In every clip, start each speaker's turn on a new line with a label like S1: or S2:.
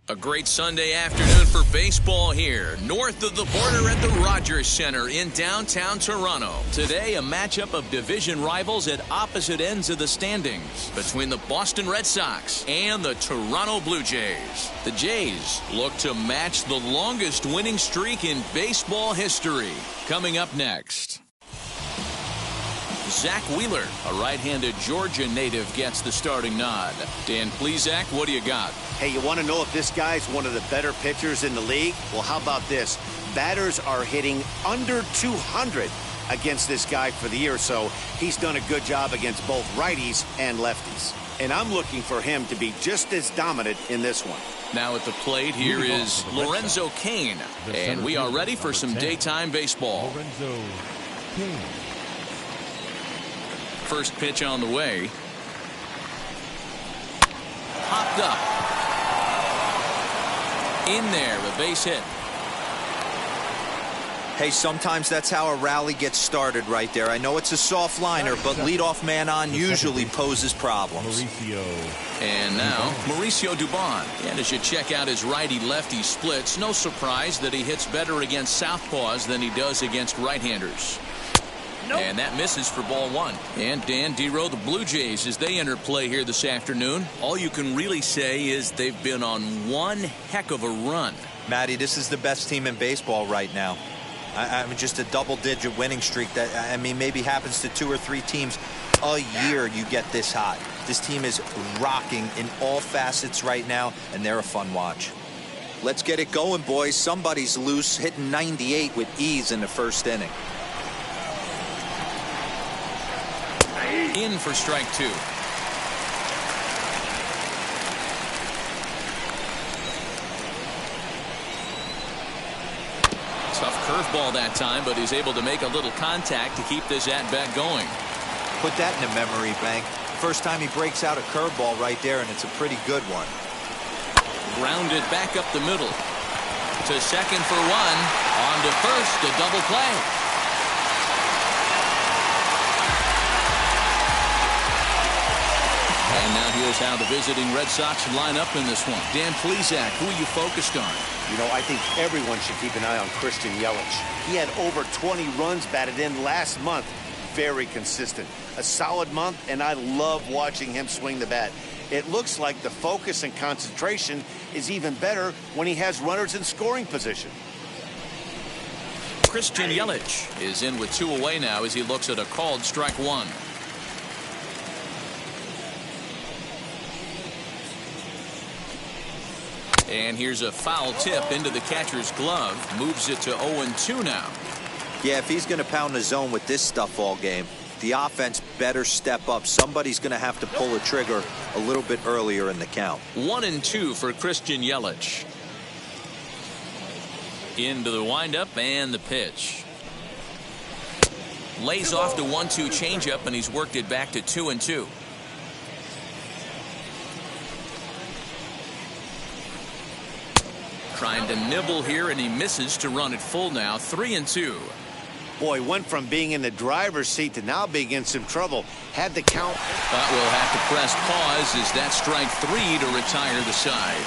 S1: A great Sunday afternoon for baseball here, north of the border at the Rogers Center in downtown Toronto. Today, a matchup of division rivals at opposite ends of the standings between the Boston Red Sox and the Toronto Blue Jays. The Jays look to match the longest winning streak in baseball history. Coming up next, Zach Wheeler, a right-handed Georgia native, gets the starting nod. Dan Plesac, what do you got?
S2: Hey, you want to know if this guy's one of the better pitchers in the league? Well, how about this? Batters are hitting under 200 against this guy for the year, so he's done a good job against both righties and lefties. And I'm looking for him to be just as dominant in this one.
S1: Now at the plate, here is Lorenzo Cain, and we are ready for some daytime baseball.
S3: Lorenzo Cain.
S1: First pitch on the way. Popped up. In there, a base hit.
S4: Hey, sometimes that's how a rally gets started right there. I know it's a soft liner, but leadoff man on usually poses problems.
S1: And now, Mauricio Dubon. And as you check out his righty-lefty splits, no surprise that he hits better against southpaws than he does against right-handers. And that misses for ball one. And Dan Dero, the Blue Jays, as they enter play here this afternoon, all you can really say is they've been on one heck of a run.
S4: Matty, this is the best team in baseball right now. I mean, just a double-digit winning streak that, I mean, maybe happens to 2 or 3 teams a year you get this hot. This team is rocking in all facets right now, and they're a fun watch. Let's get it going, boys. Somebody's loose, hitting 98 with ease in the first inning.
S1: In for strike 2. Tough curveball that time, but he's able to make a little contact to keep this at-bat going.
S4: Put that in the memory bank. First time he breaks out a curveball right there, and it's a pretty good one.
S1: Grounded back up the middle. To second for one. On to first, a double play. And now here's how the visiting Red Sox line up in this one. Dan Plesac, who are you focused on?
S2: You know, I think everyone should keep an eye on Christian Yelich. He had over 20 runs batted in last month. Very consistent. A solid month, and I love watching him swing the bat. It looks like the focus and concentration is even better when he has runners in scoring position.
S1: Christian Yelich is in with 2 away now as he looks at a called strike 1. And here's a foul tip into the catcher's glove. Moves it to 0-2 now.
S4: Yeah, if he's going to pound the zone with this stuff all game, The offense better step up. Somebody's going to have to pull a trigger a little bit earlier in the count.
S1: 1-2 for Christian Yelich. Into the windup and the pitch. Lays off the 1-2 changeup, and he's worked it back to 2-2. Trying to nibble here, and he misses to run it full now. 3-2.
S2: Boy, went from being in the driver's seat to now being in some trouble. Had the count.
S1: But we'll have to press pause as that strike 3 to retire the side.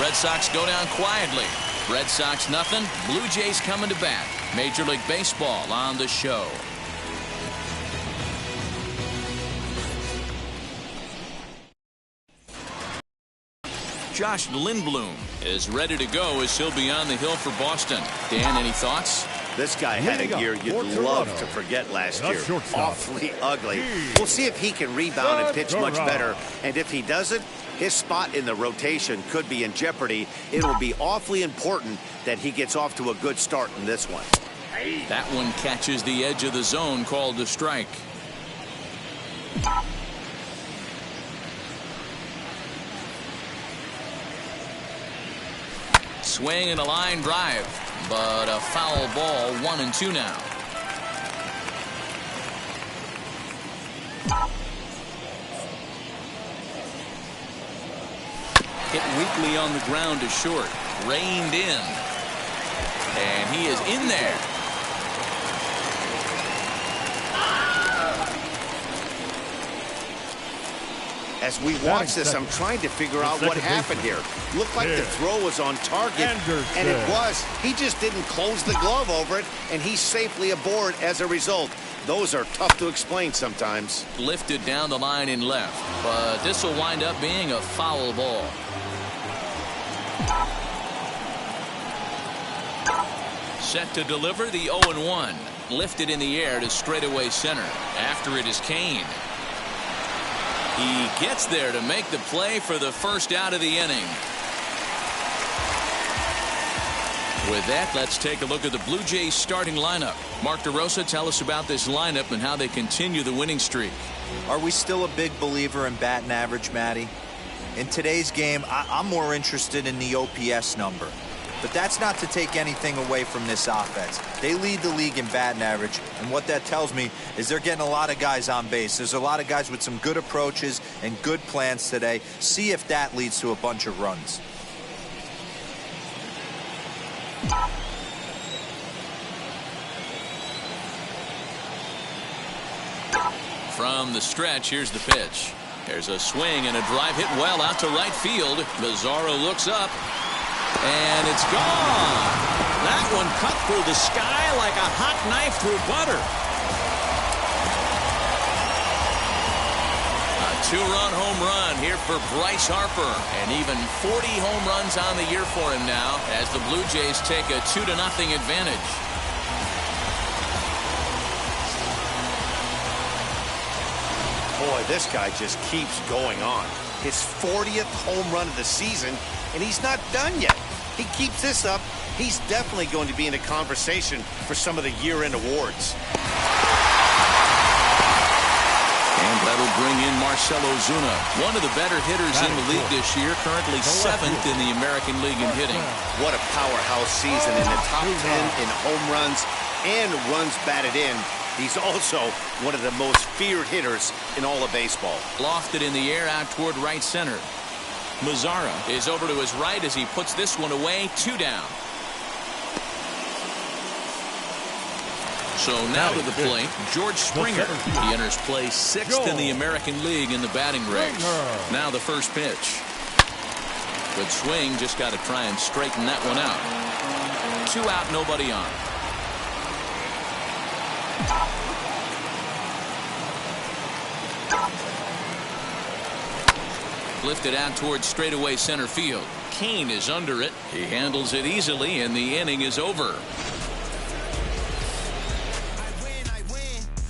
S1: Red Sox go down quietly. Red Sox nothing. Blue Jays coming to bat. Major League Baseball on the show. Josh Lindblom is ready to go as he'll be on the hill for Boston. Dan, any thoughts?
S2: This guy had a year you'd love to forget last year. Awfully ugly. We'll see if he can rebound and pitch much better. And if he doesn't, his spot in the rotation could be in jeopardy. It'll be awfully important that he gets off to a good start in this one.
S1: That one catches the edge of the zone, called a strike. Swing and a line drive, but a foul ball. 1-2 now. Hit weakly on the ground to short. Reined in. And he is in there.
S2: As we watch this, I'm trying to figure out what happened here. Looked like the throw was on target, and it was. He just didn't close the glove over it, and he's safely aboard as a result. Those are tough to explain sometimes.
S1: Lifted down the line in left, but this will wind up being a foul ball. Set to deliver the 0-1. Lifted in the air to straightaway center. After it is Kane. He gets there to make the play for the first out of the inning. With that, let's take a look at the Blue Jays starting lineup. Mark DeRosa, tell us about this lineup and how they continue the winning streak.
S4: Are we still a big believer in batting average, Matty? In today's game, I'm more interested in the OPS number. But that's not to take anything away from this offense. They lead the league in batting average, and what that tells me is they're getting a lot of guys on base. There's a lot of guys with some good approaches and good plans today. See if that leads to a bunch of runs.
S1: From the stretch, here's the pitch. There's a swing and a drive hit well out to right field. Mazzaro looks up. And it's gone. That one cut through the sky like a hot knife through butter. A 2-run home run here for Bryce Harper. And even 40 home runs on the year for him now as the Blue Jays take a 2-0 advantage.
S2: Boy, this guy just keeps going on. His 40th home run of the season, and he's not done yet. He keeps this up, he's definitely going to be in a conversation for some of the year-end awards.
S1: And that'll bring in Marcell Ozuna, one of the better hitters in the league this year, currently 7th in the American League in hitting.
S2: What a powerhouse season, in the top 10 in home runs and runs batted in. He's also one of the most feared hitters in all of baseball.
S1: Lofted in the air out toward right center. Mazzara is over to his right as he puts this one away. 2 down. So now to the plate, George Springer. He enters play 6th in the American League in the batting race. Now the first pitch. Good swing, just got to try and straighten that one out. 2 out, nobody on. Lifted out towards straightaway center field. Kane is under it. He handles it easily, and the inning is over.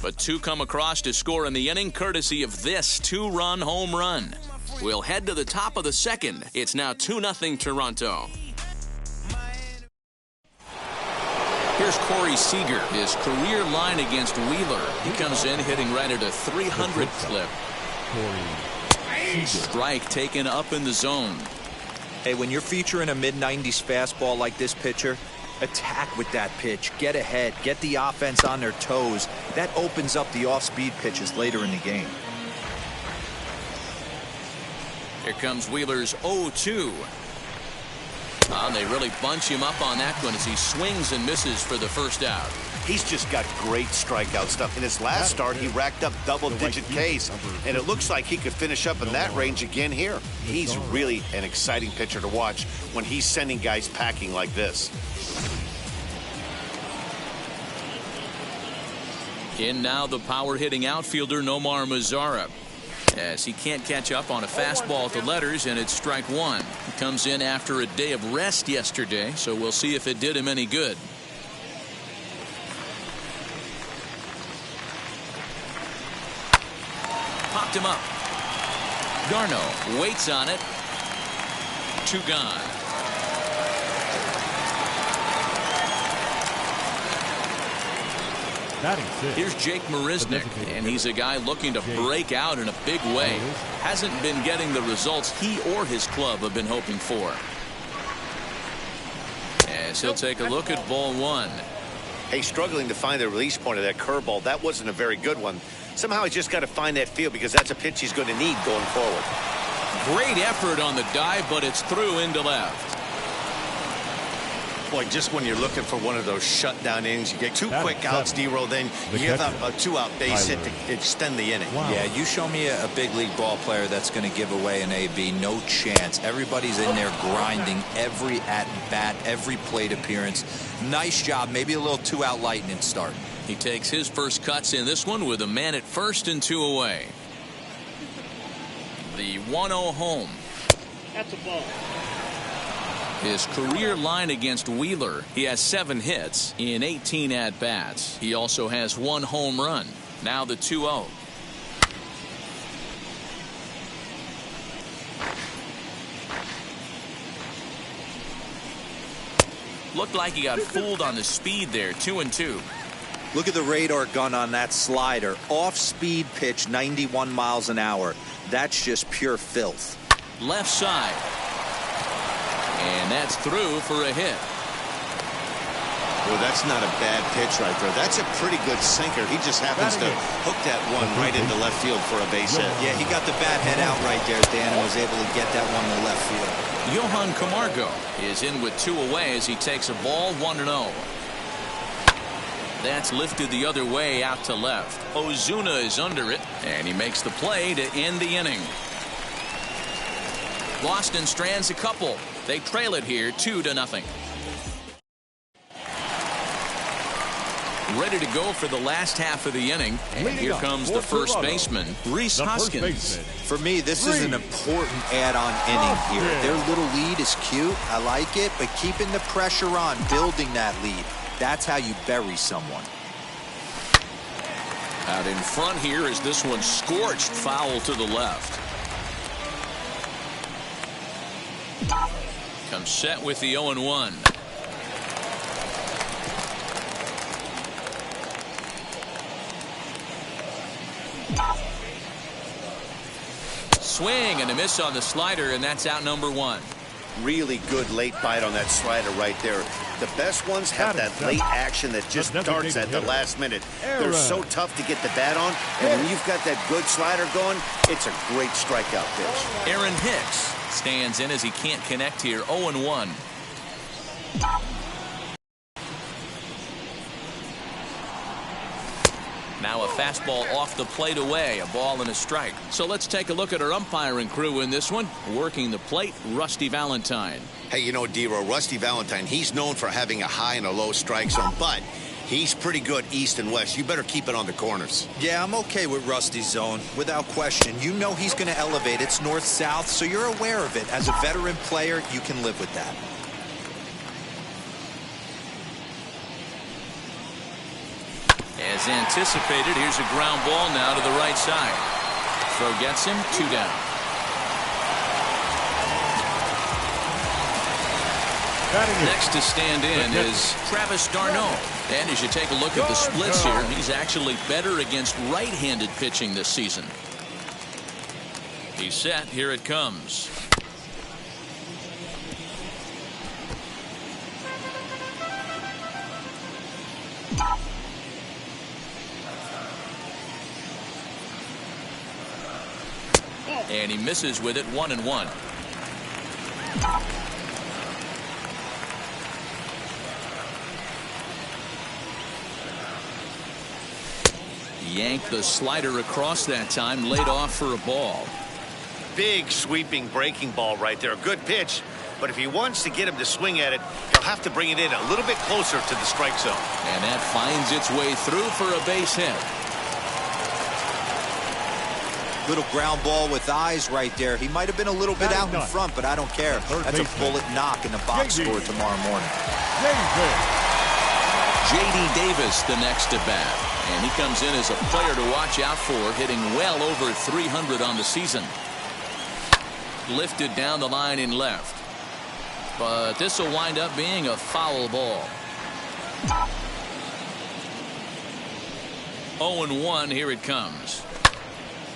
S1: But 2 come across to score in the inning, courtesy of this 2-run home run. We'll head to the top of the second. It's now 2-0 Toronto. Here's Corey Seager. His career line against Wheeler. He comes in hitting right at a 300 clip. Strike taken up in the zone.
S4: Hey, when you're featuring a mid-90s fastball like this pitcher, attack with that pitch. Get ahead. Get the offense on their toes. That opens up the off-speed pitches later in the game.
S1: Here comes Wheeler's 0-2. They really bunch him up on that one as he swings and misses for the first out.
S2: He's just got great strikeout stuff. In his last start, he racked up double-digit Ks, and it looks like he could finish up in that range again here. He's really an exciting pitcher to watch when he's sending guys packing like this.
S1: In now the power-hitting outfielder Nomar Mazara, as he can't catch up on a fastball at the letters, and it's strike one. He comes in after a day of rest yesterday, so we'll see if it did him any good. Popped him up. Garno waits on it. 2 gone. Here's Jake Marisnick, and he's a guy looking to break out in a big way. Hasn't been getting the results he or his club have been hoping for. As he'll take a look at ball 1.
S2: Hey, struggling to find the release point of that curveball. That wasn't a very good one. Somehow he's just got to find that feel, because that's a pitch he's going to need going forward.
S1: Great effort on the dive, but it's through into left.
S2: Boy, just when you're looking for one of those shutdown innings, you get 2 quick outs, D-Roll, then you give up a 2-out base hit to extend the inning.
S4: Wow. Yeah, you show me a big league ball player that's going to give away an AB. No chance. Everybody's in there grinding every at-bat, every plate appearance. Nice job. Maybe a little 2-out lightning start.
S1: He takes his first cuts in this one with a man at first and 2 away. The 1-0 home.
S3: That's a ball.
S1: His career line against Wheeler, he has 7 hits in 18 at-bats. He also has 1 home run. Now the 2-0. Looked like he got fooled on the speed there. 2-2.
S4: Look at the radar gun on that slider. Off-speed pitch, 91 miles an hour. That's just pure filth.
S1: Left side. And that's through for a hit.
S2: Well, that's not a bad pitch right there. That's a pretty good sinker. He just happens to hook that one right into left field for a base hit.
S4: Yeah, he got the bat head out right there, Dan, and was able to get that one to left field.
S1: Johan Camargo is in with 2 away as he takes a ball 1-0. That's lifted the other way out to left. Ozuna is under it, and he makes the play to end the inning. Boston strands a couple. They trail it here 2-0. Ready to go for the last half of the inning. And here comes the first baseman, Rhys Hoskins.
S4: For me, this is an important add-on inning here. Their little lead is cute. I like it, but keeping the pressure on, building that lead, that's how you bury someone.
S1: Out in front here is this one scorched foul to the left. Comes set with the 0-1. Swing and a miss on the slider, and that's out number 1.
S2: Really good late bite on that slider right there. The best ones have that late action that just darts at the last minute. They're so tough to get the bat on, and when you've got that good slider going, it's a great strikeout pitch.
S1: Aaron Hicks stands in as he can't connect here. 0-1. Now a fastball off the plate away, a ball and a strike. So let's take a look at our umpiring crew in this one. Working the plate, Rusty Valentine.
S2: Hey, you know, D-Roll, Rusty Valentine, he's known for having a high and a low strike zone, but he's pretty good east and west. You better keep it on the corners.
S4: Yeah, I'm okay with Rusty's zone, without question. You know he's going to elevate. It's north-south, so you're aware of it. As a veteran player, you can live with that.
S1: As anticipated, here's a ground ball now to the right side. Throw gets him, 2 down. Next to stand in is Travis d'Arnaud. And as you take a look at the splits here, he's actually better against right-handed pitching this season. He's set. Here it comes. And he misses with it, 1-1. Yanked the slider across that time, laid off for a ball.
S2: Big sweeping breaking ball right there. A good pitch. But if he wants to get him to swing at it, he'll have to bring it in a little bit closer to the strike zone.
S1: And that finds its way through for a base hit.
S4: Little ground ball with eyes right there. He might have been a little bit out in front, but I don't care. That's a bullet knock in the box score tomorrow morning.
S1: J.D. Davis the next to bat. And he comes in as a player to watch out for, hitting well over 300 on the season. Lifted down the line in left. But this will wind up being a foul ball. 0-1, here it comes.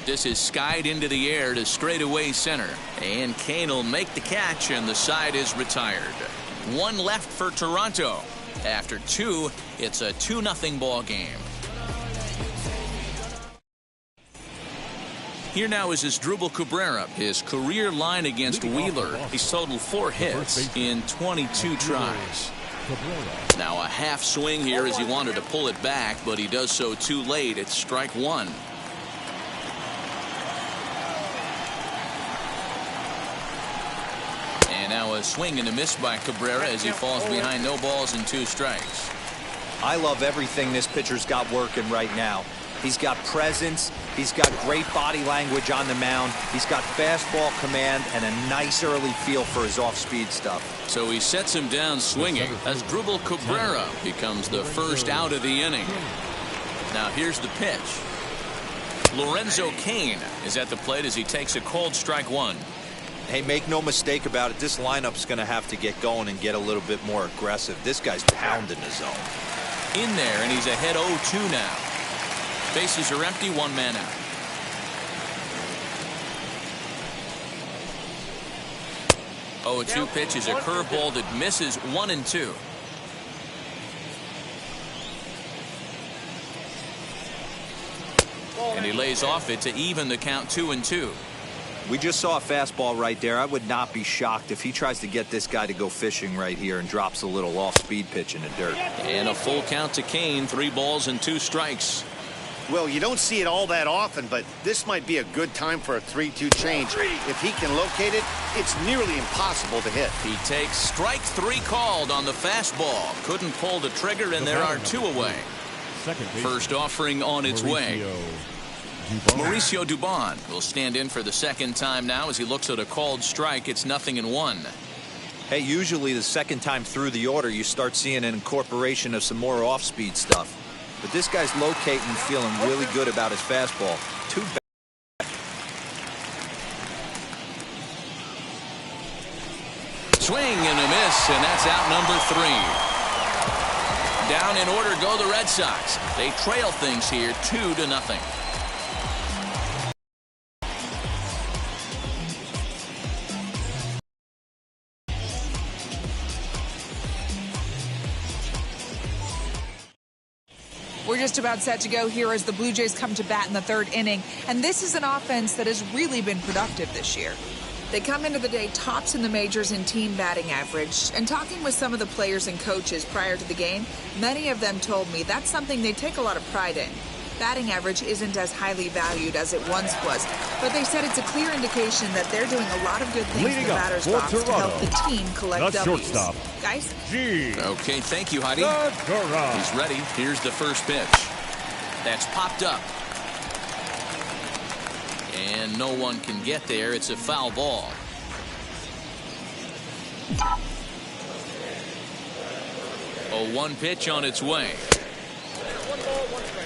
S1: This is skied into the air to straightaway center. And Kane will make the catch, and the side is retired. One left for Toronto. After two, it's a 2-0 ball game. Here now is Asdrubal Cabrera. His career line against Wheeler. He's totaled 4 hits in 22 tries. Now a half swing here as he wanted to pull it back, but he does so too late. It's strike one. And now a swing and a miss by Cabrera as he falls behind, no balls and 2 strikes.
S4: I love everything this pitcher's got working right now. He's got presence. He's got great body language on the mound. He's got fastball command and a nice early feel for his off-speed stuff.
S1: So he sets him down swinging as Asdrubal Cabrera becomes the first out of the inning. Now here's the pitch. Lorenzo Cain is at the plate as he takes a called strike one.
S4: Hey, make no mistake about it. This lineup's going to have to get going and get a little bit more aggressive. This guy's pounding the zone.
S1: In there, and he's ahead 0-2 now. Bases are empty, 1 man out. Oh, 2 pitch is a curveball that misses 1-2. And he lays off it to even the count 2-2.
S4: We just saw a fastball right there. I would not be shocked if he tries to get this guy to go fishing right here and drops a little off-speed pitch in the dirt.
S1: And a full count to Cain, 3 balls and 2 strikes.
S2: Well, you don't see it all that often, but this might be a good time for a 3-2 change. If he can locate it, it's nearly impossible to hit.
S1: He takes strike 3 called on the fastball. Couldn't pull the trigger, and there are 2 away. First offering on its way. Mauricio Dubon will stand in for the second time now as he looks at a called strike. It's 0-1.
S4: Hey, usually the second time through the order, you start seeing an incorporation of some more off-speed stuff. But this guy's locating and feeling really good about his fastball. Too bad.
S1: Swing and a miss, and that's out number 3. Down in order go the Red Sox. They trail things here 2-0.
S3: We're just about set to go here as the Blue Jays come to bat in the 3rd inning. And this is an offense that has really been productive this year. They come into the day tops in the majors in team batting average. And talking with some of the players and coaches prior to the game, many of them told me that's something they take a lot of pride in. Batting average isn't as highly valued as it once was, but they said it's a clear indication that they're doing a lot of good things in the batter's box to help the team collect W's. Guys?
S1: Okay, thank you, Heidi. He's ready. Here's the first pitch. That's popped up. And no one can get there. It's a foul ball. A 1 pitch on its way.
S5: 1 ball, 1 strike.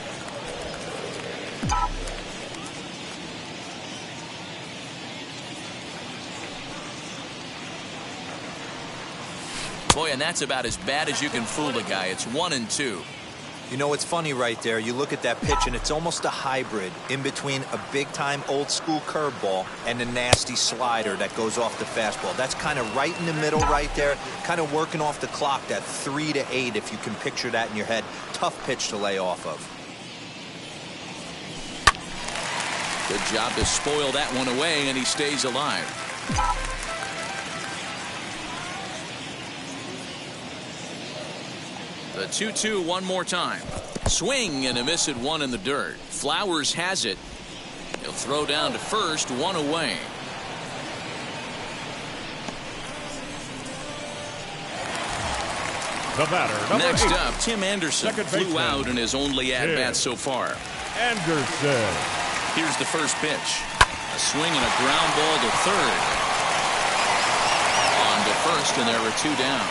S1: Boy, and that's about as bad as you can fool a guy. It's 1-2.
S4: You know, it's funny right there. You look at that pitch, and it's almost a hybrid in between a big-time old-school curveball and a nasty slider that goes off the fastball. That's kind of right in the middle right there, kind of working off the clock, that 3 to 8, if you can picture that in your head. Tough pitch to lay off of.
S1: Good job to spoil that one away, and he stays alive. The 2-2 one more time. Swing and a miss at one in the dirt. Flowers has it. He'll throw down to first, one away.
S6: The batter,
S1: Next
S6: 8.
S1: up, Tim Anderson flew out in his only at-bat so far.
S6: Anderson.
S1: Here's the first pitch. A swing and a ground ball to third. On to first, and there are 2 down.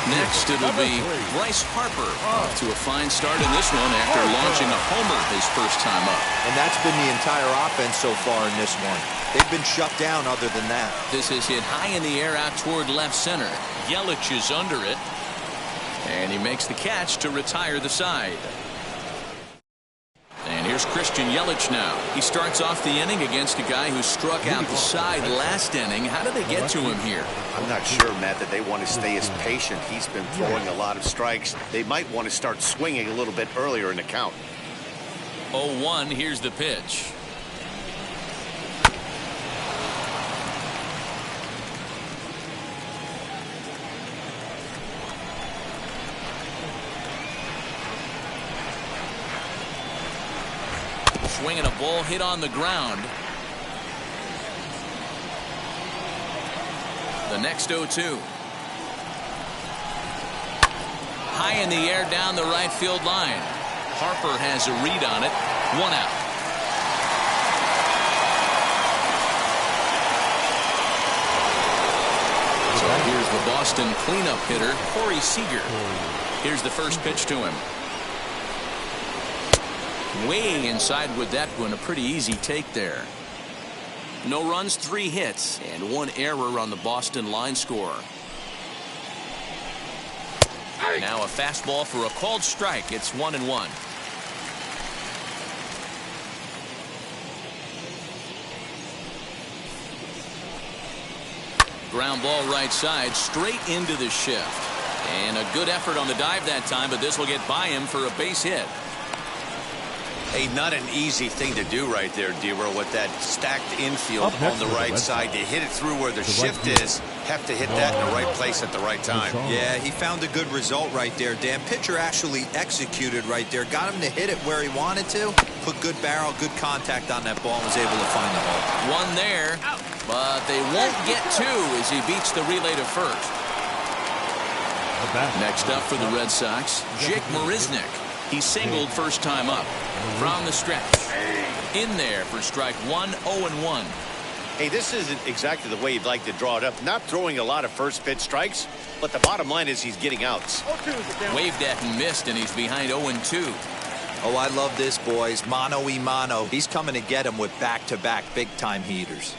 S1: Next, it'll be Bryce Harper off to a fine start in this one after launching a homer his first time up.
S4: And that's been the entire offense so far in this one. They've been shut down other than that.
S1: This is hit high in the air out toward left center. Yelich is under it. And he makes the catch to retire the side. And here's Christian Yelich now. He starts off the inning against a guy who struck out the side last inning. How did they get to him here?
S2: I'm not sure, Matt, that they want to stay as patient. He's been throwing a lot of strikes. They might want to start swinging a little bit earlier in the count.
S1: 0-1, here's the pitch. Swinging a ball hit on the ground. The next 0-2. High in the air down the right field line. Harper has a read on it. 1 out. So here's the Boston cleanup hitter, Corey Seager. Here's the first pitch to him. Way inside with that one. A pretty easy take there. No runs, 3 hits, and 1 error on the Boston line score. Now a fastball for a called strike. It's 1-1. Ground ball right side, straight into the shift. And a good effort on the dive that time, but this will get by him for a base hit.
S2: Hey, not an easy thing to do right there, Dero, with that stacked infield on the right side. To hit it through where the shift is, have to hit that in the right place at the right time.
S4: Yeah, he found a good result right there, Dan. Pitcher actually executed right there. Got him to hit it where he wanted to. Put good barrel, good contact on that ball and was able to find the hole.
S1: One there, but they won't get 2 as he beats the relay to first. Next up for the Red Sox, Jake Marisnick. He singled first time up. From the stretch. In there for strike 1, 0-1.
S2: Hey, this isn't exactly the way you'd like to draw it up. Not throwing a lot of first pitch strikes, but the bottom line is he's getting outs.
S1: Waved at and missed, and he's behind 0-2.
S4: Oh, I love this, boys. Mano-y-mano. He's coming to get him with back-to-back big-time heaters.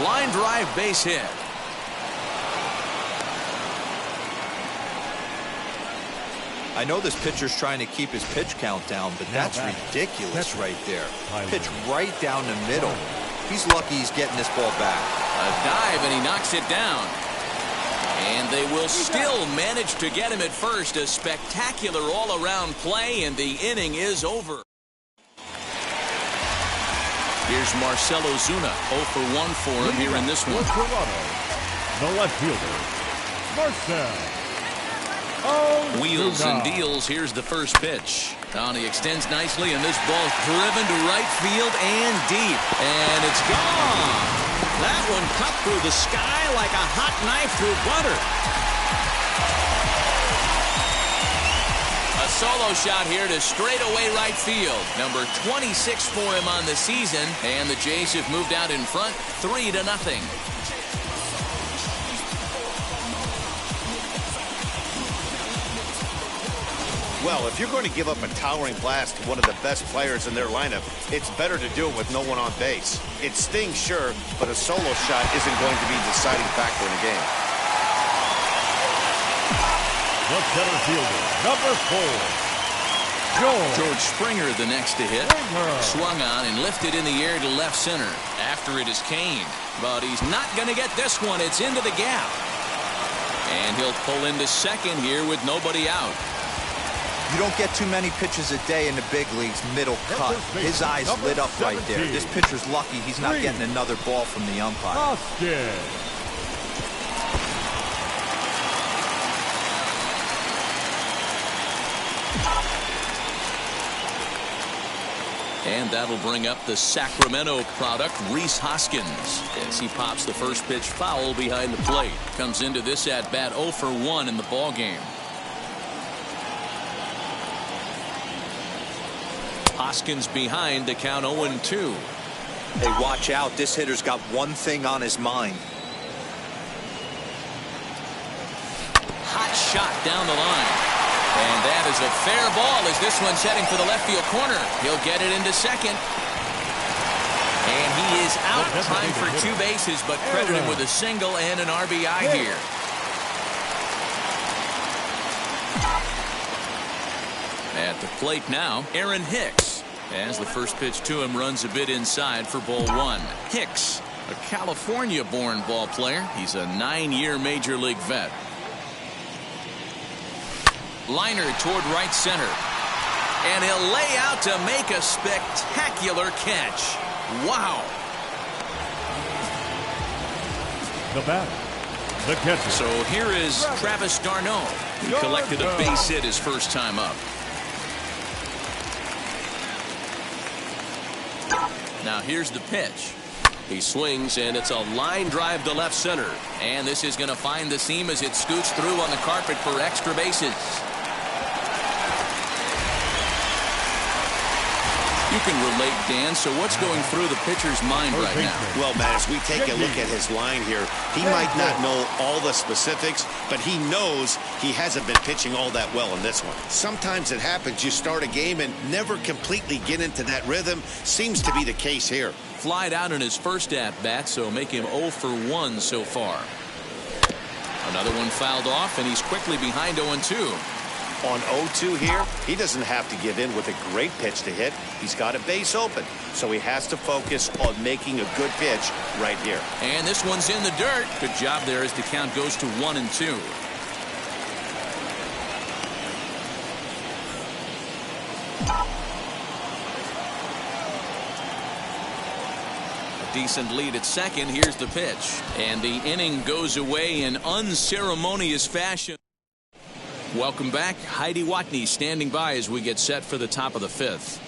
S1: Line drive base hit.
S4: I know this pitcher's trying to keep his pitch count down, but that's ridiculous right there. Pitch right down the middle. He's lucky he's getting this ball back.
S1: A dive, and he knocks it down. And they will still manage to get him at first. A spectacular all-around play, and the inning is over. Here's Marcell Ozuna, 0 for 1 for him here in this one.
S6: The left fielder, Marcell.
S1: Wheels and deals. Here's the first pitch. Down he extends nicely, and this ball's driven to right field and deep. And it's gone. That one cut through the sky like a hot knife through butter. A solo shot here to straightaway right field. Number 26 for him on the season. And the Jays have moved out in front 3-0.
S2: Well, if you're going to give up a towering blast to one of the best players in their lineup, it's better to do it with no one on base. It stings, sure, but a solo shot isn't going to be the deciding factor in a game.
S6: The center fielder, number 4.
S1: George Springer, the next to hit. Swung on and lifted in the air to left center. After it is Kane, but he's not going to get this one. It's into the gap. And he'll pull into second here with nobody out.
S4: You don't get too many pitches a day in the big leagues middle cut. His eyes lit up right there. This pitcher's lucky he's not getting another ball from the umpire.
S1: And that'll bring up the Sacramento product, Rhys Hoskins, as he pops the first pitch foul behind the plate. Comes into this at-bat 0 for 1 in the ballgame. Hoskins behind the count 0-2.
S4: Hey, watch out. This hitter's got one thing on his mind.
S1: Hot shot down the line. And that is a fair ball as this one's heading for the left field corner. He'll get it into second. And he is out. Time for 2 bases, but credit him with a single and an RBI here. At the plate now, Aaron Hicks. As the first pitch to him runs a bit inside for ball 1. Hicks, a California-born ball player. He's a 9-year Major League vet. Liner toward right center. And he'll lay out to make a spectacular catch. Wow.
S6: The batter, the catcher.
S1: So here is Travis d'Arnaud. He collected a base hit his first time up. Now here's the pitch. He swings, and it's a line drive to left center. And this is going to find the seam as it scoots through on the carpet for extra bases. You can relate, Dan. So what's going through the pitcher's mind right now?
S2: Well, Matt, as we take a look at his line here, he might not know all the specifics, but he knows he hasn't been pitching all that well in this one. Sometimes it happens. You start a game and never completely get into that rhythm. Seems to be the case here.
S1: Flied out in his first at-bat, so make him 0 for 1 so far. Another one fouled off, and he's quickly behind 0-2.
S2: On 0-2 here, he doesn't have to give in with a great pitch to hit. He's got a base open, so he has to focus on making a good pitch right here.
S1: And this one's in the dirt. Good job there as the count goes to 1-2. A decent lead at second. Here's the pitch. And the inning goes away in unceremonious fashion. Welcome back. Heidi Watney standing by as we get set for the top of the 5th.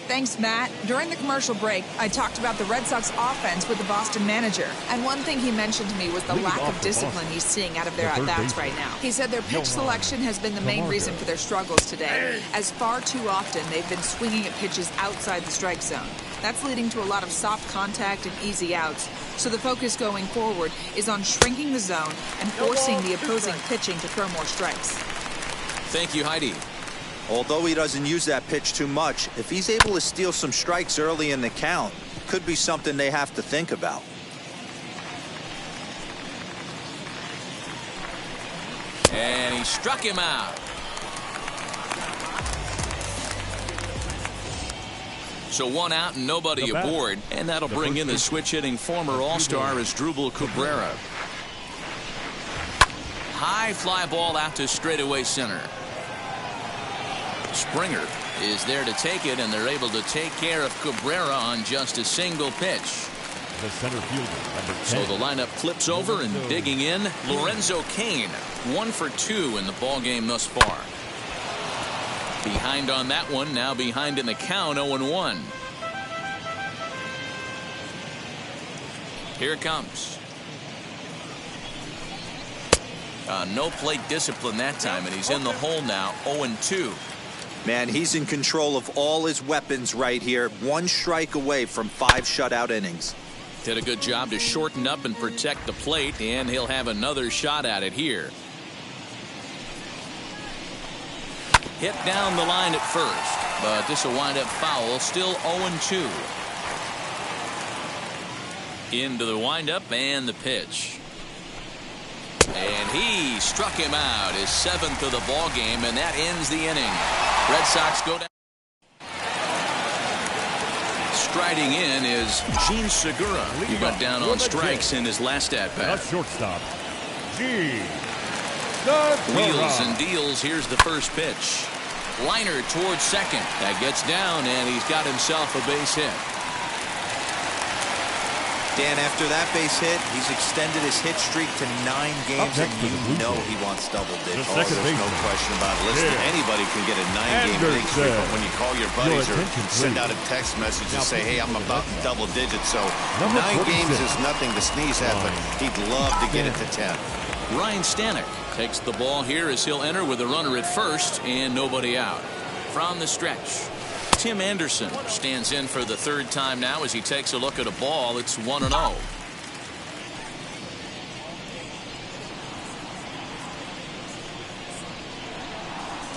S3: Thanks, Matt. During the commercial break, I talked about the Red Sox offense with the Boston manager. And one thing he mentioned to me was the lack of discipline he's seeing out of their at-bats right now. He said their pitch selection has been the main reason for their struggles today, as far too often they've been swinging at pitches outside the strike zone. That's leading to a lot of soft contact and easy outs. So the focus going forward is on shrinking the zone and forcing the opposing pitching to throw more strikes.
S1: Thank you, Heidi.
S4: Although he doesn't use that pitch too much, if he's able to steal some strikes early in the count, could be something they have to think about.
S1: And he struck him out. So 1 out and nobody aboard, and that'll bring in the switch-hitting former All-Star Asdrubal Cabrera. High fly ball out to straightaway center. Springer is there to take it, and they're able to take care of Cabrera on just a single pitch.
S6: The center fielder, number 10.
S1: So the lineup flips over, and digging in, Lorenzo Cain, 1 for 2 in the ballgame thus far. Behind on that one, now behind in the count, 0-1. Here it comes. No plate discipline that time, and he's in the hole now, 0-2.
S4: Man, he's in control of all his weapons right here. 1 strike away from 5 shutout innings.
S1: Did a good job to shorten up and protect the plate, and he'll have another shot at it here. Hit down the line at first, but this will wind up foul. Still 0-2. Into the windup and the pitch. And he struck him out, his 7th of the ball game, and that ends the inning. Red Sox go down. Striding in is Gene Segura. He went down on strikes in his last at-bat.
S6: Shortstop, Gene.
S1: Wheels and deals. Here's the first pitch. Liner towards second. That gets down, and he's got himself a base hit.
S4: Dan, after that base hit, he's extended his hit streak to 9 games, and you know he wants double digits.
S2: Oh, there's no question about it. Listen, anybody can get a 9-game winning streak, but when you call your buddies or send out a text message and say, hey, I'm about double digits, so 9 games is nothing to sneeze at, but he'd love to get it to 10.
S1: Ryan Stanek takes the ball here as he'll enter with a runner at first and nobody out. From the stretch, Tim Anderson stands in for the 3rd time now as he takes a look at a ball. It's 1-0.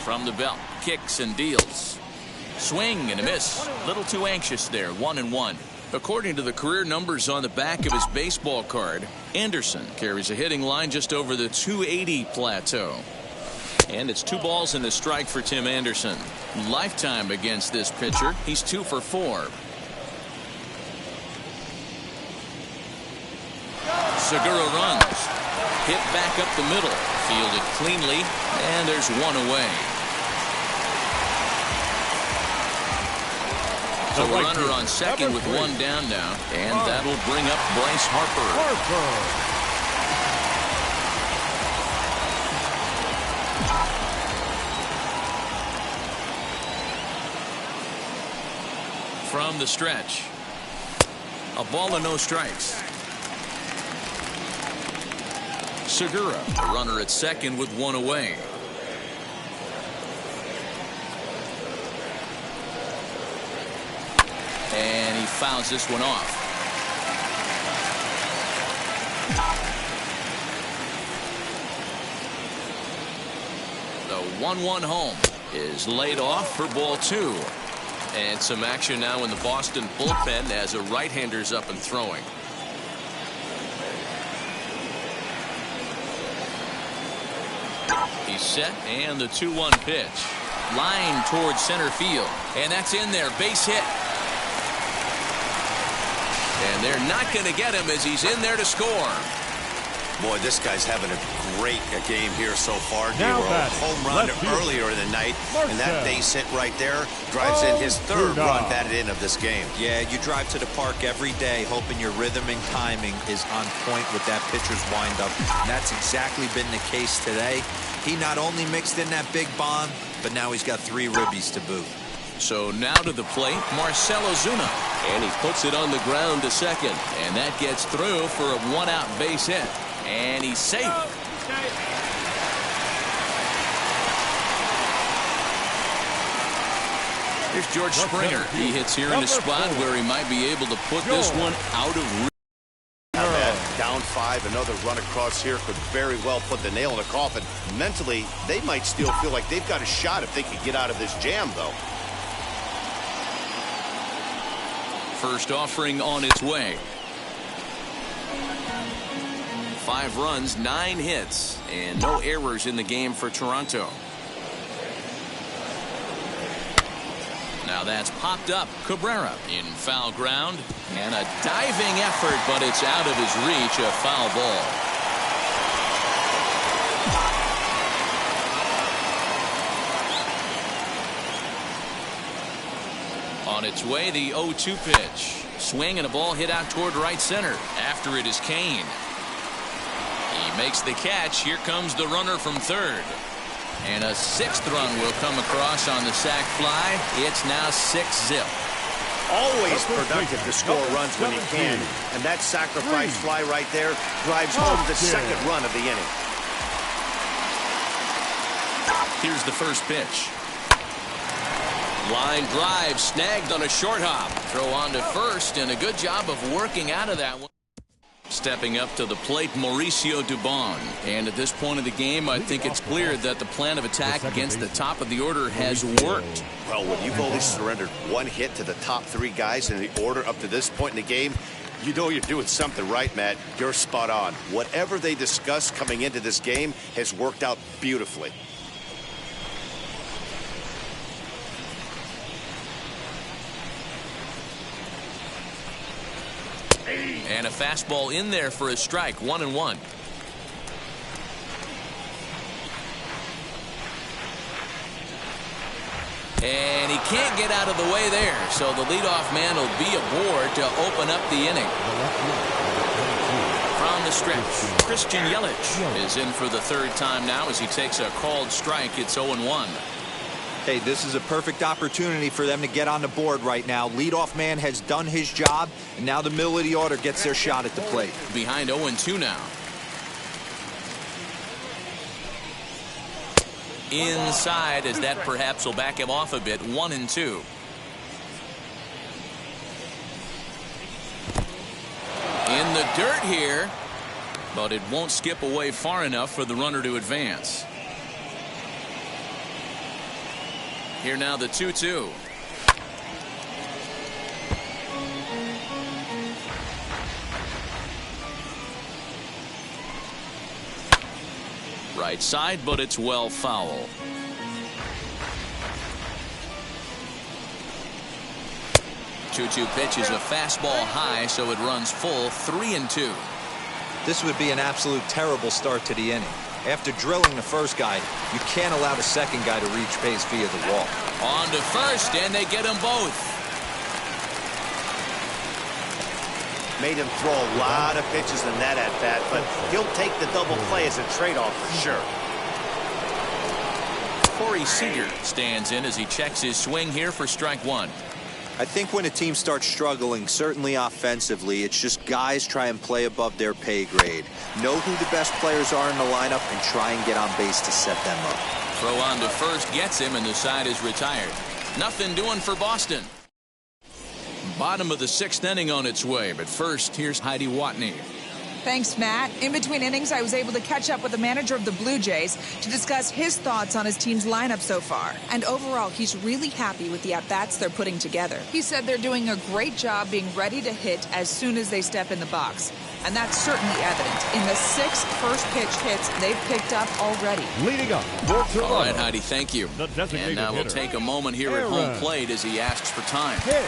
S1: From the belt, kicks and deals. Swing and a miss. A little too anxious there. 1-1. According to the career numbers on the back of his baseball card, Anderson carries a hitting line just over the 280 plateau. And it's 2 balls and a strike for Tim Anderson. Lifetime against this pitcher, he's 2 for 4. Segura runs. Hit back up the middle. Fielded cleanly, and there's 1 away. So a runner on second with 1 down now, and that'll bring up Bryce Harper. From the stretch, a ball and no strikes. Segura, a runner at second with 1 away. And he fouls this one off. The 1-1 home is laid off for ball 2. And some action now in the Boston bullpen as a right-hander's up and throwing. He's set, and the 2-1 pitch. Line towards center field. And that's in there. Base hit. And they're not going to get him as he's in there to score.
S2: Boy, this guy's having a great game here so far. They were a home run earlier in the night, and that base hit right there drives in his 3rd run batted in of this game.
S4: Yeah, you drive to the park every day hoping your rhythm and timing is on point with that pitcher's windup. And that's exactly been the case today. He not only mixed in that big bomb, but now he's got 3 ribbies to boot.
S1: So now to the plate, Marcell Ozuna. And he puts it on the ground to second. And that gets through for a 1-out base hit. And he's safe. Here's George Springer. He hits here in a spot where he might be able to put this one out of reach.
S2: Down 5, another run across here could very well put the nail in the coffin. Mentally, they might still feel like they've got a shot if they could get out of this jam, though.
S1: First offering on its way. 5 runs, 9 hits, and no errors in the game for Toronto. Now that's popped up. Cabrera in foul ground, and a diving effort, but it's out of his reach, a foul ball. On its way, the 0-2 pitch. Swing and a ball hit out toward right center. After it is Kane. He makes the catch. Here comes the runner from third. And a 6th run will come across on the sac fly. It's now 6-0.
S2: Always productive to score runs when you can. And that sacrifice fly right there drives home the 2nd run of the inning.
S1: Here's the first pitch. Line drive snagged on a short hop. Throw on to first, and a good job of working out of that one. stepping up to the plate, Mauricio Dubon. And at this point of the game, I think it's clear that the plan of attack against the top of the order has worked.
S2: Well, when you've only surrendered one hit to the top three guys in the order up to this point in the game, you know you're doing something right, Matt. You're spot on. Whatever they discussed coming into this game has worked out beautifully.
S1: And a fastball in there for a strike, 1-1. And he can't get out of the way there, so the leadoff man will be aboard to open up the inning. From the stretch, Christian Yelich is in for the third time now as he takes a called strike. It's 0-1.
S4: Hey, this is a perfect opportunity for them to get on the board right now. Leadoff man has done his job, and now the middle of the order gets their shot at the plate.
S1: Behind 0-2 now. Inside, as that perhaps will back him off a bit. 1-2. In the dirt here, but it won't skip away far enough for the runner to advance. Here now the 2-2. Right side, but it's well foul. 2-2 pitch is a fastball high, so it runs full. 3-2.
S4: This would be an absolute terrible start to the inning. After drilling the first guy, you can't allow the second guy to reach base via the wall.
S1: On to first, and they get them both.
S2: Made him throw a lot of pitches in that at-bat, but he'll take the double play as a trade-off for sure.
S1: Corey Seager stands in as he checks his swing here for strike one.
S4: I think when a team starts struggling, certainly offensively, it's just guys try and play above their pay grade. Know who the best players are in the lineup and try and get on base to set them up.
S1: Throw on to first gets him, and the side is retired. Nothing doing for Boston. Bottom of the sixth inning on its way, but first, here's Heidi Watney.
S3: Thanks, Matt. In between innings, I was able to catch up with the manager of the Blue Jays to discuss his thoughts on his team's lineup so far. And overall, he's really happy with the at-bats they're putting together. He said they're doing a great job being ready to hit as soon as they step in the box. And that's certainly evident in the 6 first-pitch hits they've picked up already.
S6: Leading up.
S1: All right, Heidi, thank you. And now we'll take a moment here at home plate as he asks for time.
S6: Hit.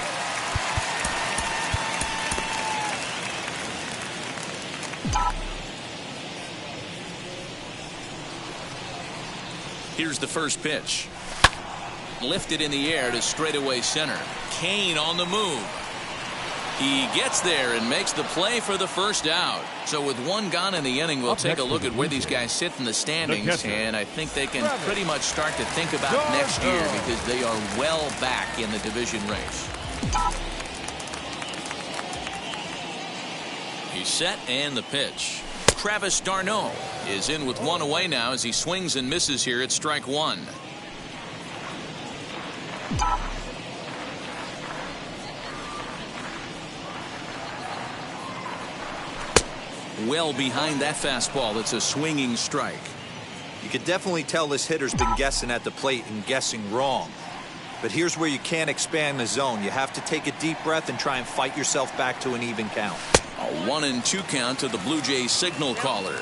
S1: Here's the first pitch. Lifted in the air to straightaway center. Kane on the move. He gets there and makes the play for the first out. So with one gone in the inning, we'll take a look at where these guys sit in the standings. And I think they can pretty much start to think about next year because they are well back in the division race. He's set and the pitch. Travis d'Arnaud is in with one away now as he swings and misses here at strike one. Well behind that fastball. It's a swinging strike.
S4: You could definitely tell this hitter's been guessing at the plate and guessing wrong. But here's where you can't expand the zone. You have to take a deep breath and try and fight yourself back to an even count.
S1: A 1-2 count to the Blue Jays signal caller.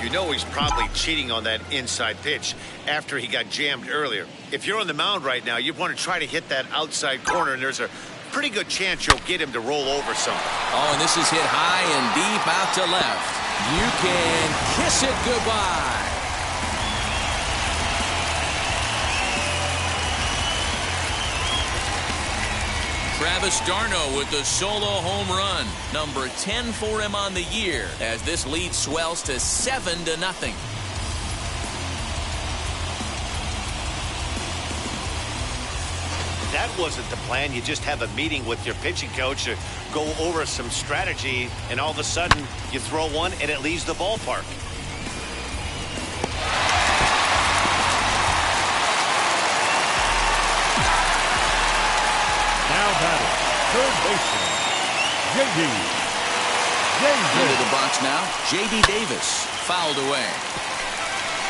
S2: You know he's probably cheating on that inside pitch after he got jammed earlier. If you're on the mound right now, you want to try to hit that outside corner, and there's a pretty good chance you'll get him to roll over something.
S1: Oh, and this is hit high and deep out to left. You can kiss it goodbye. Travis d'Arnaud with the solo home run. Number 10 for him on the year as this lead swells to 7-0.
S2: That wasn't the plan. You just have a meeting with your pitching coach to go over some strategy, and all of a sudden you throw one and it leaves the ballpark.
S6: Now batting, third baseman, JAYS.
S1: Into the box now, J.D. Davis fouled away.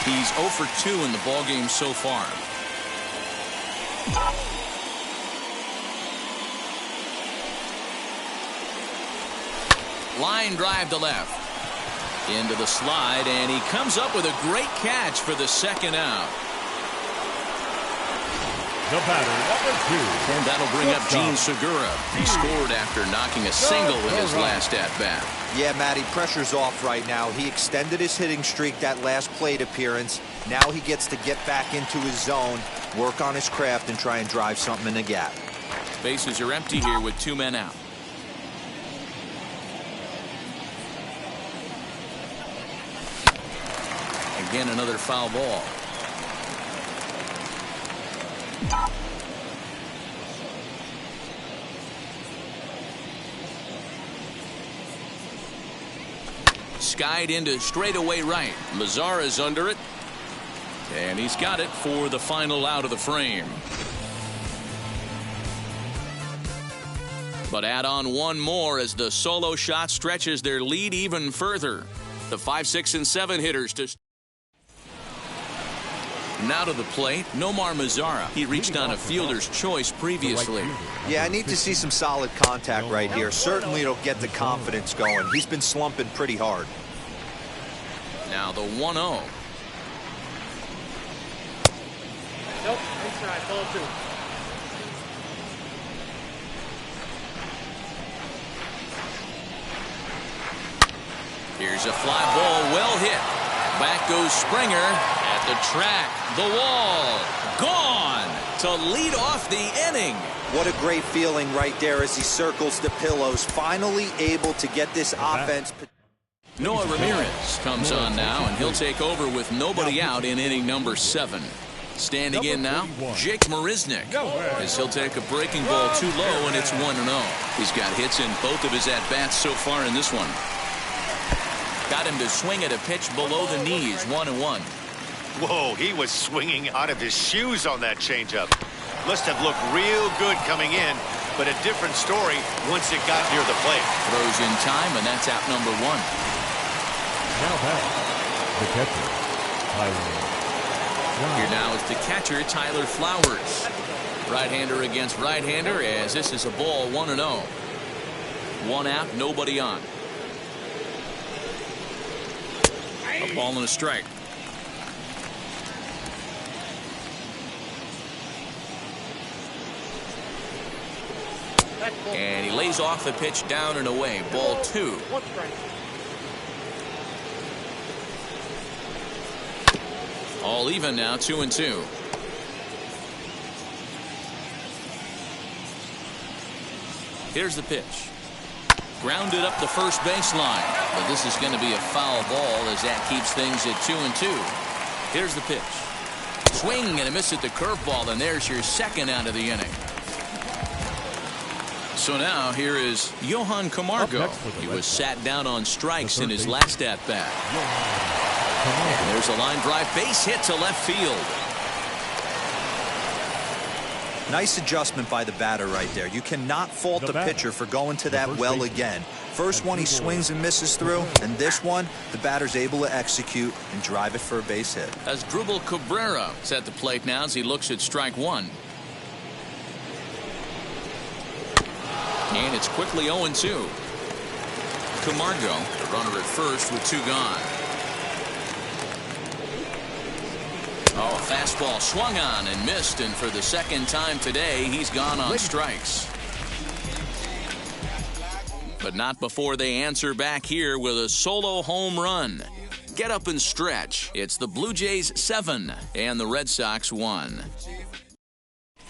S1: He's 0 for 2 in the ballgame so far. Line drive to left. Into the slide, and he comes up with a great catch for the second out.
S6: The batter, number 2.
S1: And that'll bring up Gene Segura. He scored after knocking a single in his last at-bat.
S4: Yeah, Matty, pressure's off right now. He extended his hitting streak that last plate appearance. Now he gets to get back into his zone, work on his craft, and try and drive something in the gap.
S1: Bases are empty here with 2 men out. Again, another foul ball. Skied into straightaway right. Mazara's under it. And he's got it for the final out of the frame. But add on one more as the solo shot stretches their lead even further. The 5, 6, and 7 hitters to... Now to the plate, Nomar Mazara. He reached on a fielder's choice previously.
S4: Yeah, I need to see some solid contact right here. Certainly it'll get the confidence going. He's been slumping pretty hard.
S1: Now the 1-0.
S5: Nope, inside, ball 2.
S1: Here's a fly ball, well hit. Back goes Springer at the track. The wall, gone to lead off the inning.
S4: What a great feeling right there as he circles the pillows. Finally able to get this offense.
S1: Noah Ramirez comes on now, and he'll take over with nobody out in inning number 7. Standing in now, Jake Marisnick, as he'll take a breaking ball too low, and it's 1-0. He's got hits in both of his at-bats so far in this one. Got him to swing at a pitch below the knees, 1-1.
S2: Whoa, he was swinging out of his shoes on that changeup. Must have looked real good coming in, but a different story once it got near the plate.
S1: Throws in time, and that's out number 1.
S6: Now back, the catcher, Tyler.
S1: Here now is the catcher, Tyler Flowers. Right-hander against right-hander, as this is a ball, 1-0. 1 out, nobody on. A ball and a strike. And he lays off the pitch down and away. Ball 2.
S5: 1 strike.
S1: All even now, 2-2. Here's the pitch. Grounded up the first baseline. But this is going to be a foul ball as that keeps things at 2-2. Here's the pitch. Swing and a miss at the curveball, and there's your second out of the inning. So now here is Johan Camargo. He was sat down on strikes in his last at-bat. And there's a line drive base hit to left field.
S4: Nice adjustment by the batter right there. You cannot fault the pitcher for going to that well again. First one he swings and misses through, and this one the batter's able to execute and drive it for a base hit.
S1: As Drupal Cabrera is at the plate now as he looks at strike 1. And it's quickly 0-2. Camargo, the runner at first with 2 gone. Oh, fastball swung on and missed, and for the second time today, he's gone on strikes. But not before they answer back here with a solo home run. Get up and stretch. It's the Blue Jays 7 and the Red Sox 1.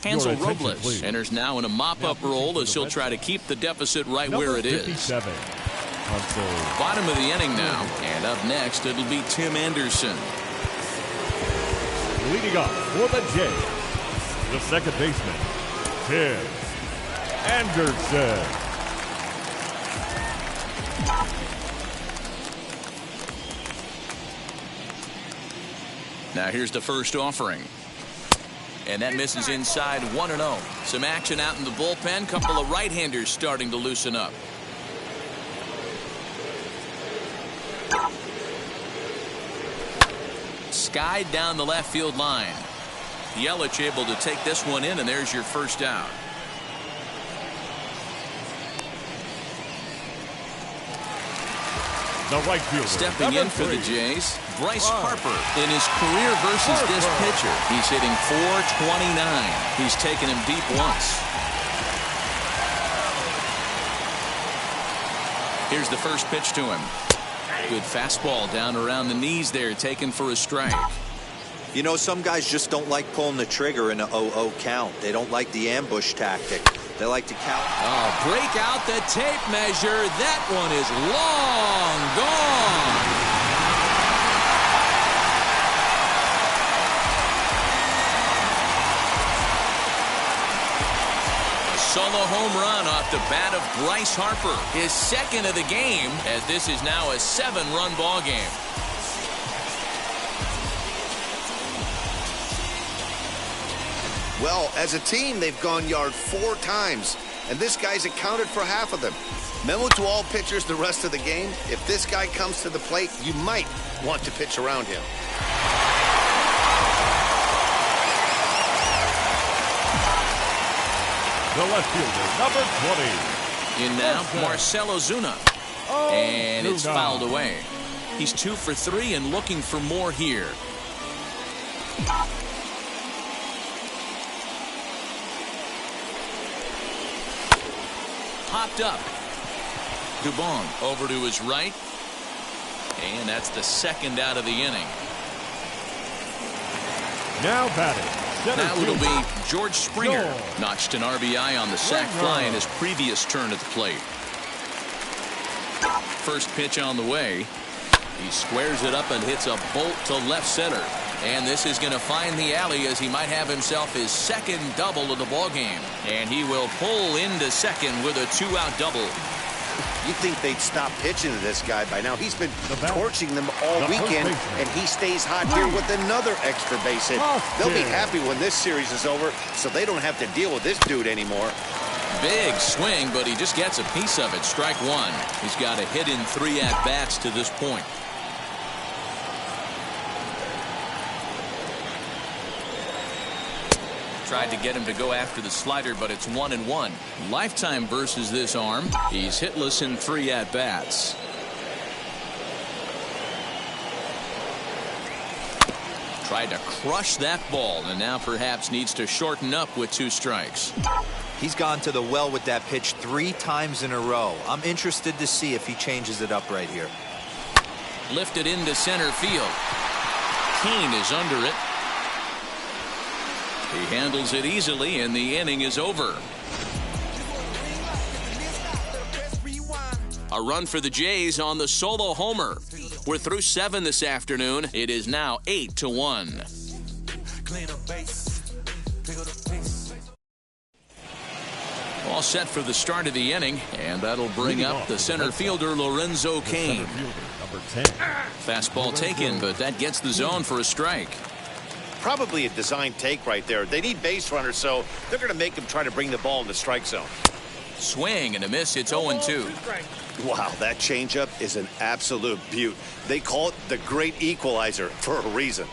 S1: Hansel Robles enters now in a mop-up role as he'll try to keep the deficit right where it is. Bottom of the inning now, and up next it'll be Tim Anderson.
S6: Leading off for the Jays, the second baseman, Tim Anderson.
S1: Now here's the first offering. And that misses inside 1-0. Some action out in the bullpen. Couple of right-handers starting to loosen up. skied down the left field line. Yelich able to take this one in, and there's your first out.
S6: The right fielder.
S1: Stepping in for the Jays, Bryce Harper. In his career versus this pitcher, he's hitting .429. He's taken him deep once. Here's the first pitch to him. Good fastball down around the knees there, taken for a strike.
S4: You know, some guys just don't like pulling the trigger in an 0-0 count. They don't like the ambush tactic. They like to count.
S1: Oh, break out the tape measure. That one is long gone. A solo home run off the bat of Bryce Harper. His second of the game, as this is now a 7-run ball game.
S2: Well, as a team, they've gone yard 4 times, and this guy's accounted for half of them. Memo to all pitchers the rest of the game: if this guy comes to the plate, you might want to pitch around him.
S6: The left fielder, number 20.
S1: In now, Marcell Ozuna. And it's fouled away. He's 2 for 3 and looking for more here. Popped up. Dubon over to his right. And that's the second out of the inning.
S6: Now batting.
S1: Now it'll be George Springer. Notched an RBI on the sac fly in his previous turn at the plate. First pitch on the way. He squares it up and hits a bolt to left center. And this is going to find the alley as he might have himself his second double of the ball game. And he will pull into second with a 2-out double.
S2: You'd think they'd stop pitching to this guy by now. He's been torching them all weekend, and he stays hot here with another extra base hit. They'll be happy when this series is over, so they don't have to deal with this dude anymore.
S1: Big swing, but he just gets a piece of it. Strike one. He's got a hit in 3 at-bats to this point. Tried to get him to go after the slider, but it's 1-1. Lifetime versus this arm. He's hitless in 3 at-bats. Tried to crush that ball, and now perhaps needs to shorten up with 2 strikes.
S4: He's gone to the well with that pitch 3 times in a row. I'm interested to see if he changes it up right here.
S1: Lifted into center field. Kane is under it. He handles it easily, and the inning is over. A run for the Jays on the solo homer. We're through 7 this afternoon. It is now 8-1. All set for the start of the inning, and that'll bring up the center fielder, Lorenzo Cain. Fastball taken, but that gets the zone for a strike.
S2: Probably a design take right there. They need base runners, so they're going to make him try to bring the ball in the strike zone.
S1: Swing and a miss. It's 0-2.
S2: Wow, that changeup is an absolute beaut. They call it the great equalizer for a reason.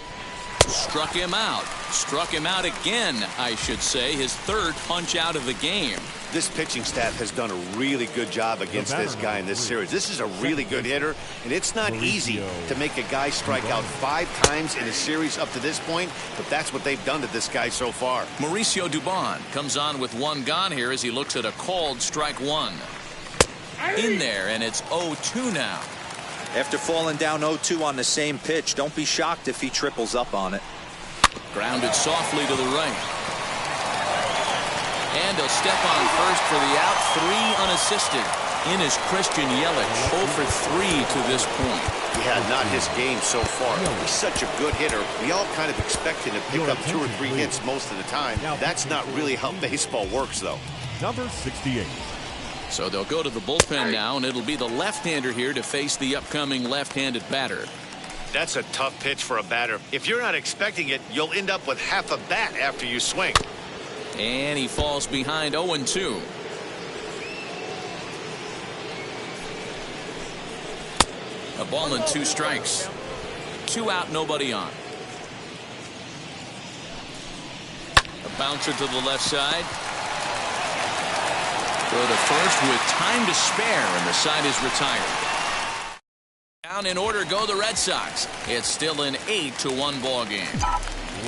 S1: Struck him out. Struck him out again, I should say. His 3rd punch out of the game.
S2: This pitching staff has done a really good job against this guy in this series. This is a really good hitter, and it's not easy to make a guy strike out 5 times in a series up to this point, but that's what they've done to this guy so far.
S1: Mauricio Dubon comes on with 1 gone here as he looks at a called strike 1. In there, and it's 0-2 now.
S4: After falling down 0-2 on the same pitch, don't be shocked if he triples up on it.
S1: Grounded softly to the right. And he'll step on first for the out. 3 unassisted. In is Christian Yelich, 0 for 3 to this point.
S2: Yeah, not his game so far. He's such a good hitter. We all kind of expect him to pick up 2 or 3 hits most of the time. That's not really how baseball works, though.
S6: Number 68.
S1: So they'll go to the bullpen now, and it'll be the left-hander here to face the upcoming left-handed batter.
S2: That's a tough pitch for a batter. If you're not expecting it, you'll end up with half a bat after you swing.
S1: And he falls behind 0-2. A ball and 2 strikes. 2 out, nobody on. A bouncer to the left side. Throw to first with time to spare, and the side is retired. Down in order go the Red Sox. It's still an 8-1 ball game.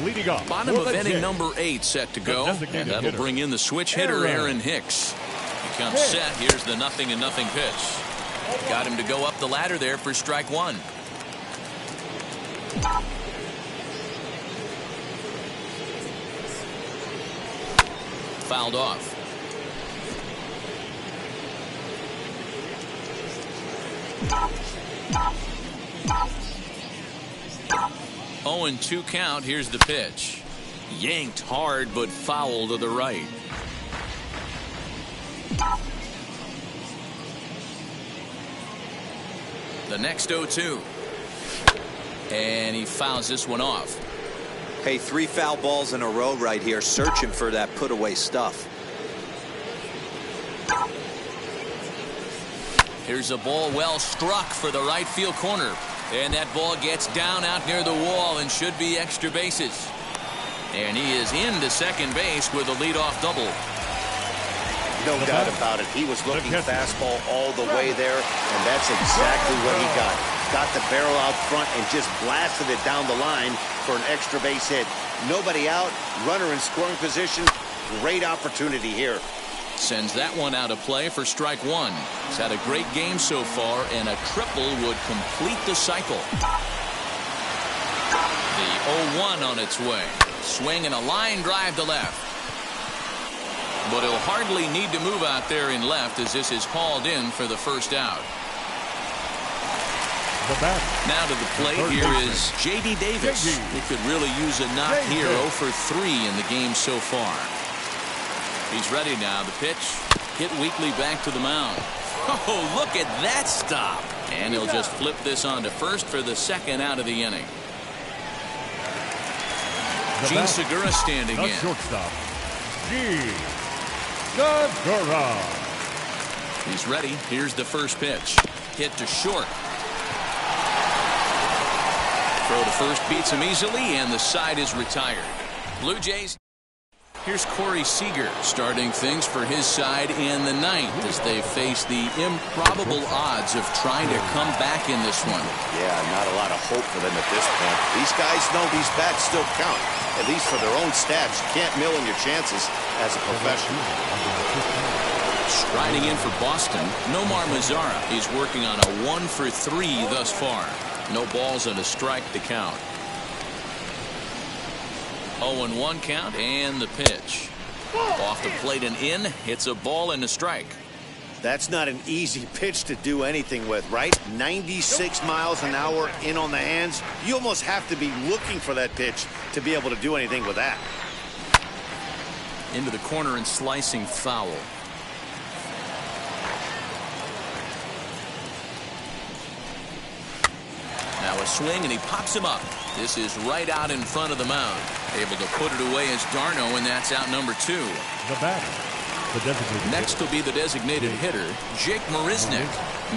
S6: Leading off.
S1: Bottom of inning number 8 set to go, and that'll bring in the switch hitter Aaron Hicks. He comes set. Here's the 0-0 pitch. Got him to go up the ladder there for strike one. Fouled off. 0-2 count. Here's the pitch. Yanked hard, but foul to the right. The next 0-2. And he fouls this one off.
S4: Hey, 3 foul balls in a row right here, searching for that put away stuff.
S1: Here's a ball well struck for the right field corner. And that ball gets down out near the wall and should be extra bases. And he is into second base with a leadoff double.
S2: No doubt about it. He was looking fastball all the way there, and that's exactly what he got. Got the barrel out front and just blasted it down the line for an extra base hit. Nobody out, runner in scoring position. Great opportunity here.
S1: Sends that one out of play for strike one. He's had a great game so far, and a triple would complete the cycle. The 0-1 on its way. Swing and a line drive to left. But he'll hardly need to move out there in left as this is hauled in for the first out. Now to the plate here is J.D. Davis. He could really use a knock here. 0 for 3 in the game so far. He's ready now. The pitch hit weakly back to the mound. Oh, look at that stop. And he'll just flip this on to first for the second out of the inning. Gene Segura standing in.
S6: Shortstop, Gene Segura.
S1: He's ready. Here's the first pitch. Hit to short. Throw to first beats him easily, and the side is retired. Blue Jays. Here's Corey Seager starting things for his side in the ninth as they face the improbable odds of trying to come back in this one.
S2: Yeah, not a lot of hope for them at this point. These guys know these bats still count, at least for their own stats. You can't mill in your chances as a professional.
S1: Striding in for Boston, Nomar Mazara. He's working on a 1 for 3 thus far. No balls and a strike to count. 0-1 count, and the pitch. Off the plate and in. It's a ball and a strike.
S2: That's not an easy pitch to do anything with, right? 96 miles an hour in on the hands. You almost have to be looking for that pitch to be able to do anything with that.
S1: Into the corner and slicing foul. Now a swing, and he pops him up. This is right out in front of the mound. Able to put it away as Darno, and that's out number 2.
S6: The batter.
S1: Next will be the designated hitter, Jake Marisnick.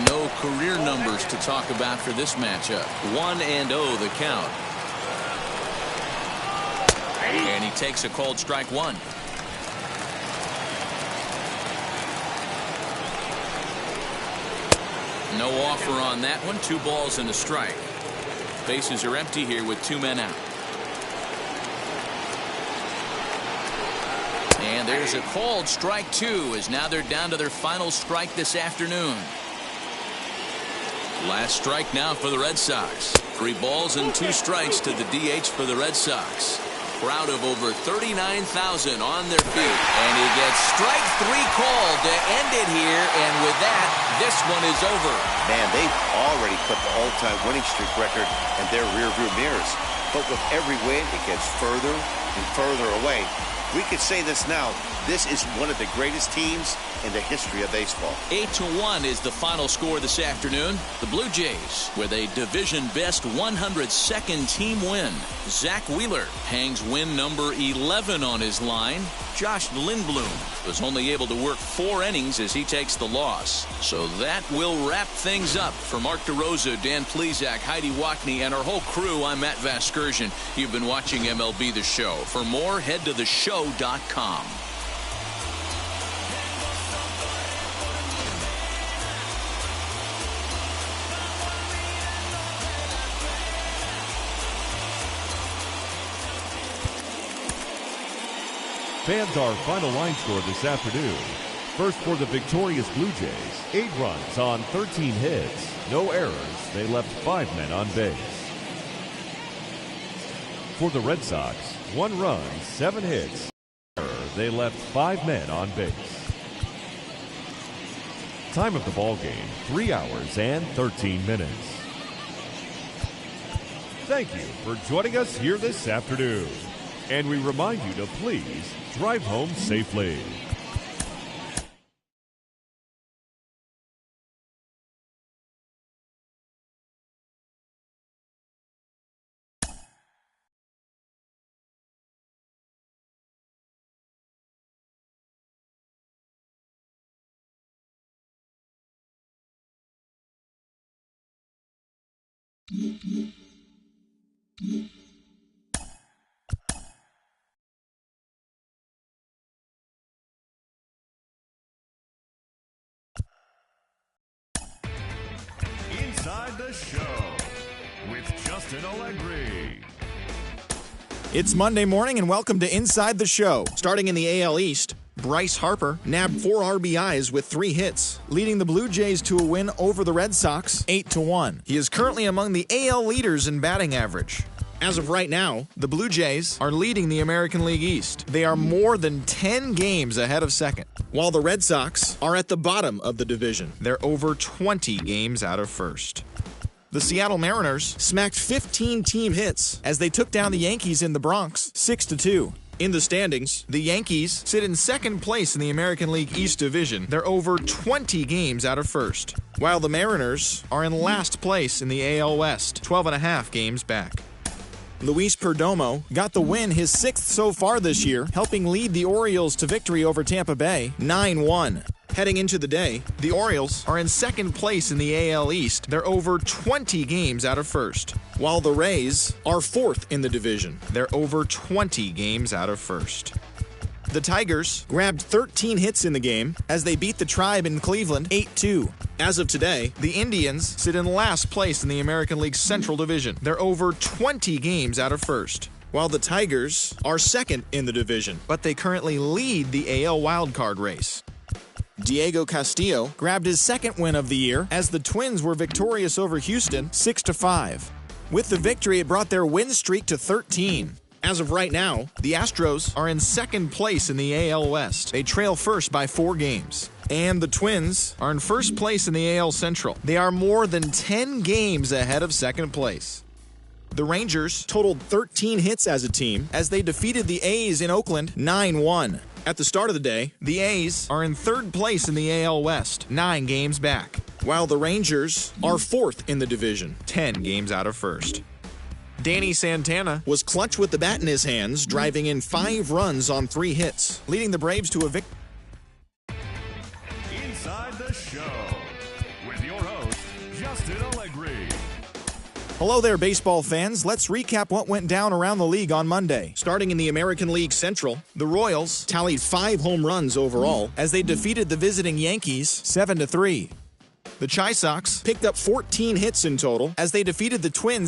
S1: No career numbers to talk about for this matchup. 1-0 the count. And he takes a called strike one. No offer on that one. 2 balls and a strike. Bases are empty here with 2 men out. And there's a called strike 2 as now they're down to their final strike this afternoon. Last strike now for the Red Sox. 3 balls and 2 strikes to the DH for the Red Sox. Crowd of over 39,000 on their feet. And he gets strike 3 called to end it here. And with that, this one is over.
S2: Man, they've already put the all-time winning streak record in their rearview mirrors. But with every win, it gets further and further away. We could say this now. This is one of the greatest teams in the history of baseball.
S1: 8-1 is the final score this afternoon. The Blue Jays with a division-best 102nd team win. Zach Wheeler hangs win number 11 on his line. Josh Lindblom was only able to work 4 innings as he takes the loss. So that will wrap things up. For Mark DeRosa, Dan Plesac, Heidi Wackney, and our whole crew, I'm Matt Vasgersian. You've been watching MLB The Show. For more, head to theshow.com.
S6: Fans, our final line score this afternoon. First for the victorious Blue Jays, 8 runs on 13 hits. No errors. They left 5 men on base. For the Red Sox, 1 run, 7 hits. They left 5 men on base. Time of the ball game, 3 hours and 13 minutes. Thank you for joining us here this afternoon. And we remind you to please drive home safely. Inside the Show with Justin Allegri.
S7: It's Monday morning and welcome to Inside the Show. Starting in the AL East, Bryce Harper nabbed 4 RBIs with 3 hits, leading the Blue Jays to a win over the Red Sox 8-1. He is currently among the AL leaders in batting average. As of right now, the Blue Jays are leading the American League East. They are more than 10 games ahead of second, while the Red Sox are at the bottom of the division. They're over 20 games out of first. The Seattle Mariners smacked 15 team hits as they took down the Yankees in the Bronx 6-2. In the standings, the Yankees sit in second place in the American League East Division. They're over 20 games out of first, while the Mariners are in last place in the AL West, 12.5 games back. Luis Perdomo got the win, his 6th so far this year, helping lead the Orioles to victory over Tampa Bay 9-1. Heading into the day, the Orioles are in second place in the AL East. They're over 20 games out of first, while the Rays are 4th in the division. They're over 20 games out of first. The Tigers grabbed 13 hits in the game as they beat the Tribe in Cleveland 8-2. As of today, the Indians sit in last place in the American League Central Division. They're over 20 games out of first, while the Tigers are 2nd in the division, but they currently lead the AL wildcard race. Diego Castillo grabbed his 2nd win of the year as the Twins were victorious over Houston 6-5. With the victory, it brought their win streak to 13. As of right now, the Astros are in 2nd place in the AL West. They trail first by 4 games. And the Twins are in 1st place in the AL Central. They are more than 10 games ahead of 2nd place. The Rangers totaled 13 hits as a team as they defeated the A's in Oakland 9-1. At the start of the day, the A's are in 3rd place in the AL West, 9 games back, while the Rangers are 4th in the division, 10 games out of first. Danny Santana was clutch with the bat in his hands, driving in 5 runs on 3 hits, leading the Braves to a victory.
S6: Inside the Show with your host, Justin Allegri.
S7: Hello there, baseball fans. Let's recap what went down around the league on Monday. Starting in the American League Central, the Royals tallied 5 home runs overall as they defeated the visiting Yankees 7-3. The JAYS picked up 14 hits in total as they defeated the Twins